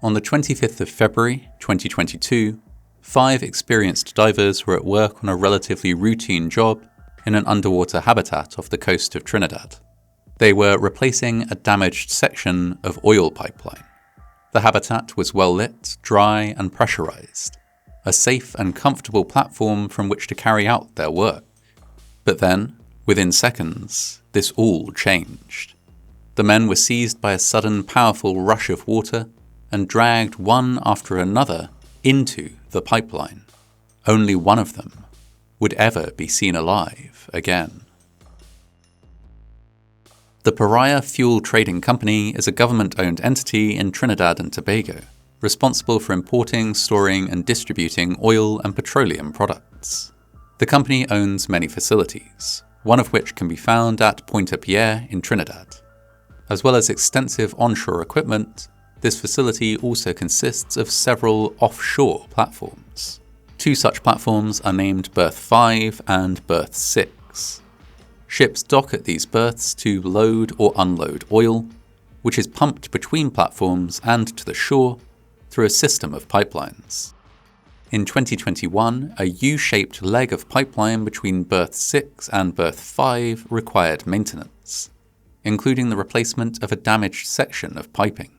On the 25th of February 2022, 5 experienced divers were at work on a relatively routine job in an underwater habitat off the coast of Trinidad. They were replacing a damaged section of oil pipeline. The habitat was well lit, dry and pressurized, a safe and comfortable platform from which to carry out their work. But then, within seconds, this all changed. The men were seized by a sudden powerful rush of water and dragged one after another into the pipeline. Only one of them would ever be seen alive again. The Paria Fuel Trading Company is a government-owned entity in Trinidad and Tobago, responsible for importing, storing and distributing oil and petroleum products. The company owns many facilities, one of which can be found at Paria Pipeline in Trinidad. As well as extensive onshore equipment, this facility also consists of several offshore platforms. 2 such platforms are named Berth 5 and Berth 6. Ships dock at these berths to load or unload oil, which is pumped between platforms and to the shore through a system of pipelines. In 2021, a U-shaped leg of pipeline between Berth 6 and Berth 5 required maintenance, including the replacement of a damaged section of piping.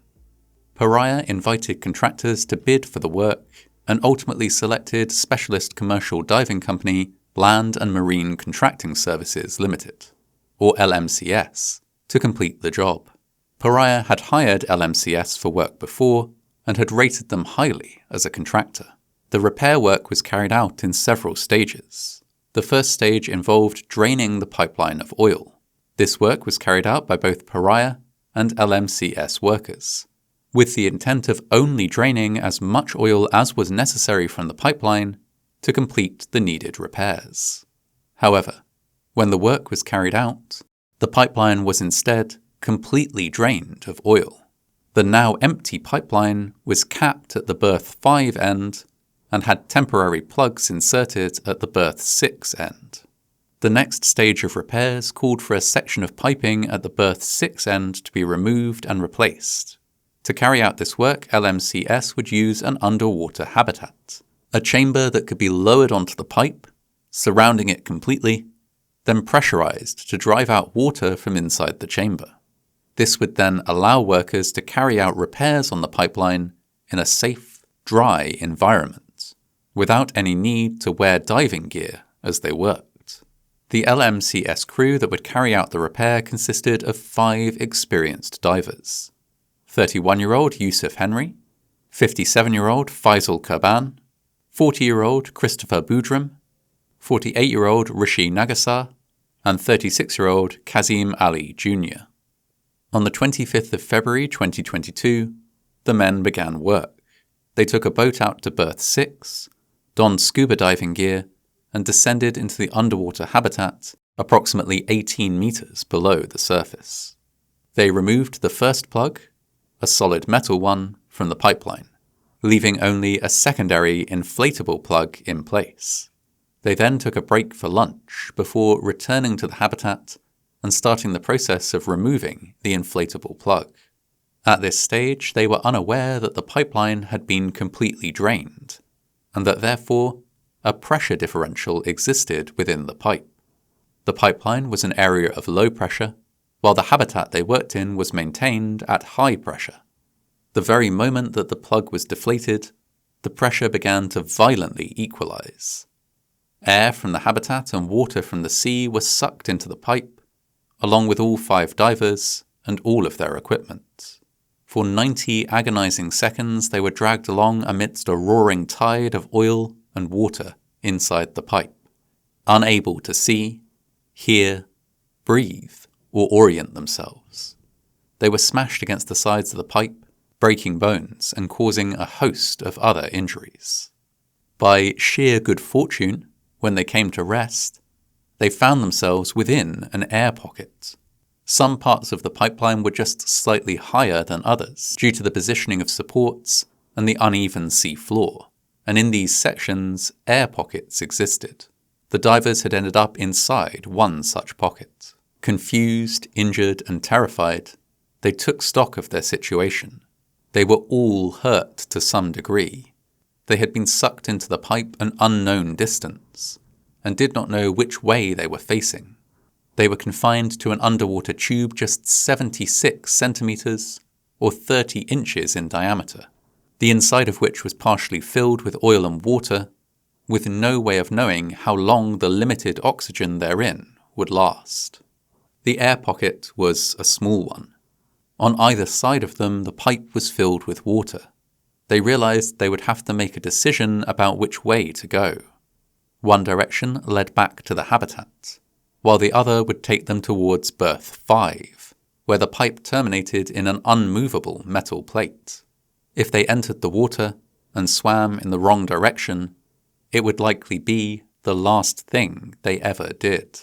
Paria invited contractors to bid for the work and ultimately selected specialist commercial diving company Land and Marine Contracting Services Limited, or LMCS, to complete the job. Paria had hired LMCS for work before and had rated them highly as a contractor. The repair work was carried out in several stages. The first stage involved draining the pipeline of oil. This work was carried out by both Paria and LMCS workers, with the intent of only draining as much oil as was necessary from the pipeline to complete the needed repairs. However, when the work was carried out, the pipeline was instead completely drained of oil. The now empty pipeline was capped at the Berth 5 end and had temporary plugs inserted at the Berth 6 end. The next stage of repairs called for a section of piping at the Berth 6 end to be removed and replaced. To carry out this work, LMCS would use an underwater habitat, a chamber that could be lowered onto the pipe, surrounding it completely, then pressurized to drive out water from inside the chamber. This would then allow workers to carry out repairs on the pipeline in a safe, dry environment, without any need to wear diving gear as they worked. The LMCS crew that would carry out the repair consisted of 5 experienced divers: 31-year-old Yusuf Henry, 57-year-old Faisal Kurban, 40-year-old Christopher Boudram, 48-year-old Rishi Nagasar, and 36-year-old Kazim Ali Jr. On the 25th of February 2022, the men began work. They took a boat out to Berth 6, donned scuba diving gear, and descended into the underwater habitat approximately 18 meters below the surface. They removed the first plug, a solid metal one, from the pipeline, leaving only a secondary inflatable plug in place. They then took a break for lunch before returning to the habitat and starting the process of removing the inflatable plug. At this stage, they were unaware that the pipeline had been completely drained, and that therefore a pressure differential existed within the pipe. The pipeline was an area of low pressure, while the habitat they worked in was maintained at high pressure. The very moment that the plug was deflated, the pressure began to violently equalize. Air from the habitat and water from the sea were sucked into the pipe, along with all 5 divers and all of their equipment. For 90 agonizing seconds, they were dragged along amidst a roaring tide of oil and water inside the pipe, unable to see, hear, breathe, or orient themselves. They were smashed against the sides of the pipe, breaking bones and causing a host of other injuries. By sheer good fortune, when they came to rest, they found themselves within an air pocket. Some parts of the pipeline were just slightly higher than others due to the positioning of supports and the uneven sea floor, and in these sections, air pockets existed. The divers had ended up inside one such pocket. Confused, injured, and terrified, they took stock of their situation. They were all hurt to some degree. They had been sucked into the pipe an unknown distance, and did not know which way they were facing. They were confined to an underwater tube just 76 centimeters, or 30 inches in diameter, the inside of which was partially filled with oil and water, with no way of knowing how long the limited oxygen therein would last. The air pocket was a small one. On either side of them, the pipe was filled with water. They realized they would have to make a decision about which way to go. One direction led back to the habitat, while the other would take them towards berth 5, where the pipe terminated in an unmovable metal plate. If they entered the water and swam in the wrong direction, it would likely be the last thing they ever did.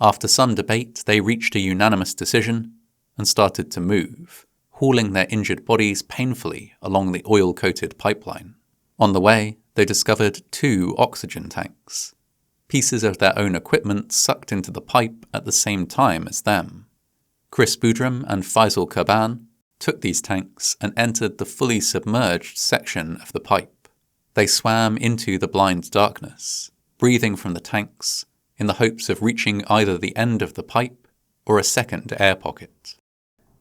After some debate, they reached a unanimous decision and started to move, hauling their injured bodies painfully along the oil-coated pipeline. On the way, they discovered 2 oxygen tanks, pieces of their own equipment sucked into the pipe at the same time as them. Chris Boudram and Faisal Kurban took these tanks and entered the fully submerged section of the pipe. They swam into the blind darkness, breathing from the tanks in the hopes of reaching either the end of the pipe or a second air pocket.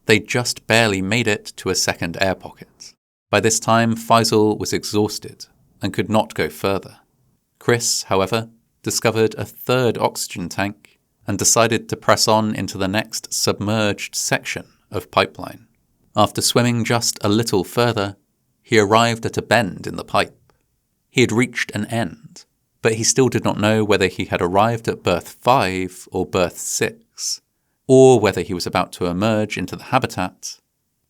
They just barely made it to a second air pocket. By this time, Faisal was exhausted and could not go further. Chris, however, discovered a 3rd oxygen tank and decided to press on into the next submerged section of pipeline. After swimming just a little further, he arrived at a bend in the pipe. He had reached an end, but he still did not know whether he had arrived at berth 5 or berth 6, or whether he was about to emerge into the habitat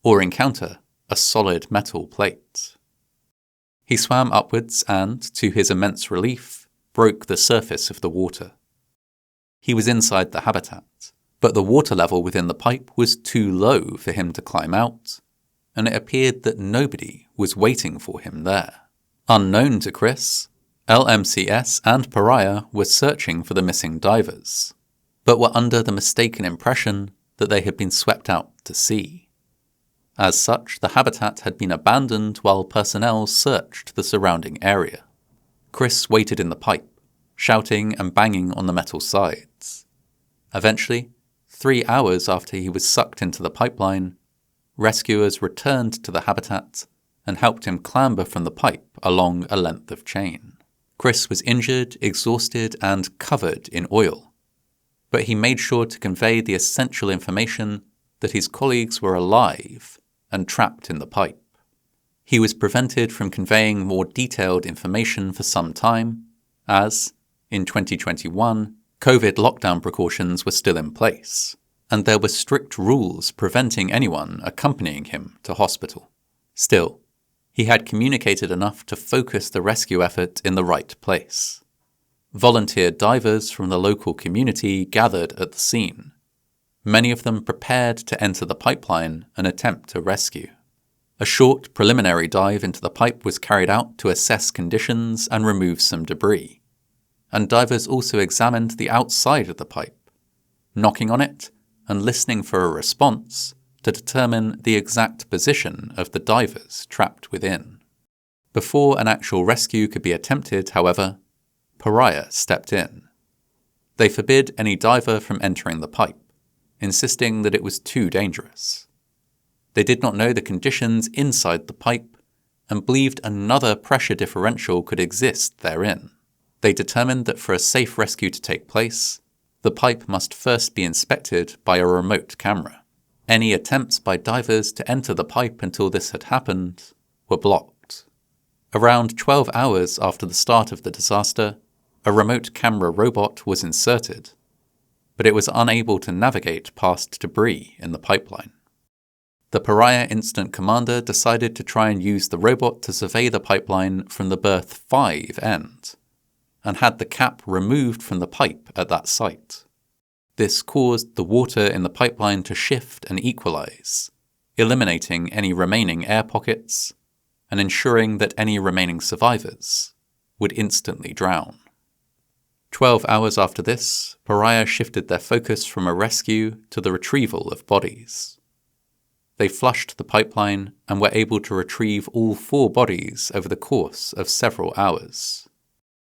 or encounter a solid metal plate. He swam upwards and, to his immense relief, broke the surface of the water. He was inside the habitat, but the water level within the pipe was too low for him to climb out, and it appeared that nobody was waiting for him there. Unknown to Chris, LMCS and Paria were searching for the missing divers, but were under the mistaken impression that they had been swept out to sea. As such, the habitat had been abandoned while personnel searched the surrounding area. Chris waited in the pipe, shouting and banging on the metal sides. Eventually, 3 hours after he was sucked into the pipeline, rescuers returned to the habitat and helped him clamber from the pipe along a length of chain. Chris was injured, exhausted, and covered in oil, but he made sure to convey the essential information that his colleagues were alive and trapped in the pipe. He was prevented from conveying more detailed information for some time, as, in 2021, COVID lockdown precautions were still in place, and there were strict rules preventing anyone accompanying him to hospital. Still, he had communicated enough to focus the rescue effort in the right place. Volunteer divers from the local community gathered at the scene, many of them prepared to enter the pipeline and attempt to rescue. A short preliminary dive into the pipe was carried out to assess conditions and remove some debris, and divers also examined the outside of the pipe, knocking on it and listening for a response to determine the exact position of the divers trapped within. Before an actual rescue could be attempted, however, Paria stepped in. They forbid any diver from entering the pipe, insisting that it was too dangerous. They did not know the conditions inside the pipe and believed another pressure differential could exist therein. They determined that for a safe rescue to take place, the pipe must first be inspected by a remote camera. Any attempts by divers to enter the pipe until this had happened were blocked. Around 12 hours after the start of the disaster, a remote camera robot was inserted, but it was unable to navigate past debris in the pipeline. The Paria incident commander decided to try and use the robot to survey the pipeline from the berth 5 end, and had the cap removed from the pipe at that site. This caused the water in the pipeline to shift and equalize, eliminating any remaining air pockets and ensuring that any remaining survivors would instantly drown. 12 hours after this, Paria shifted their focus from a rescue to the retrieval of bodies. they flushed the pipeline and were able to retrieve all 4 bodies over the course of several hours.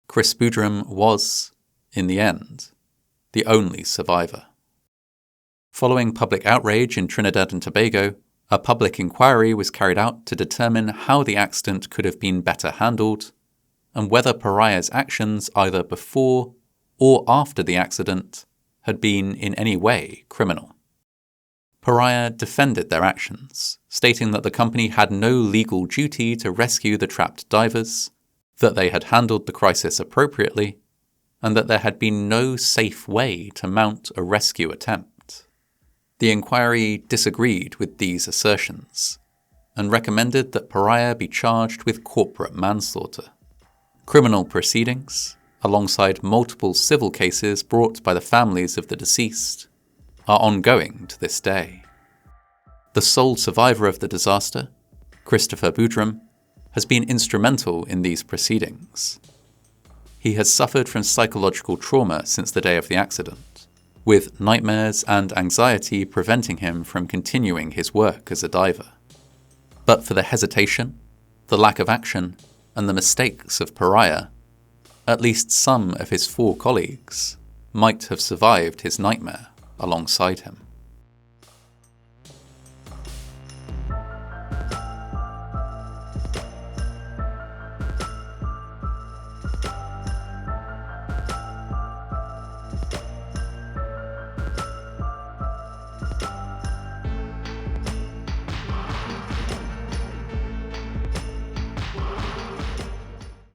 Chris Boudreau was, in the end, the only survivor. Following public outrage in Trinidad and Tobago, a public inquiry was carried out to determine how the accident could have been better handled and whether Paria's actions either before or after the accident had been in any way criminal. Paria defended their actions, stating that the company had no legal duty to rescue the trapped divers, that they had handled the crisis appropriately, and that there had been no safe way to mount a rescue attempt. The inquiry disagreed with these assertions and recommended that Paria be charged with corporate manslaughter. Criminal proceedings, alongside multiple civil cases brought by the families of the deceased, are ongoing to this day. The sole survivor of the disaster, Christopher Boudreau, has been instrumental in these proceedings. He has suffered from psychological trauma since the day of the accident, with nightmares and anxiety preventing him from continuing his work as a diver. But for the hesitation, the lack of action, and the mistakes of Paria, at least some of his 4 colleagues might have survived his nightmare alongside him.